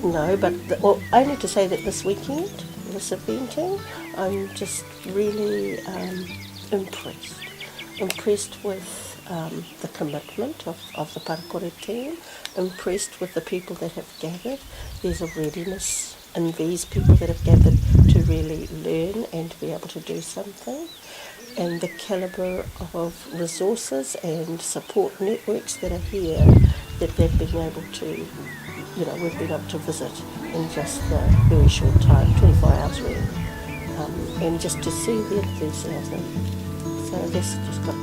No, but only to say that this weekend, this eventing, I'm just really impressed with the commitment of the Para Kore team, impressed with the people that have gathered. There's a readiness in these people that have gathered to really learn and to be able to do something, and the calibre of resources and support networks that are here that they've been able to, we've been able to visit in just a very short time, 24 hours really, and just to see the enthusiasm. So this just got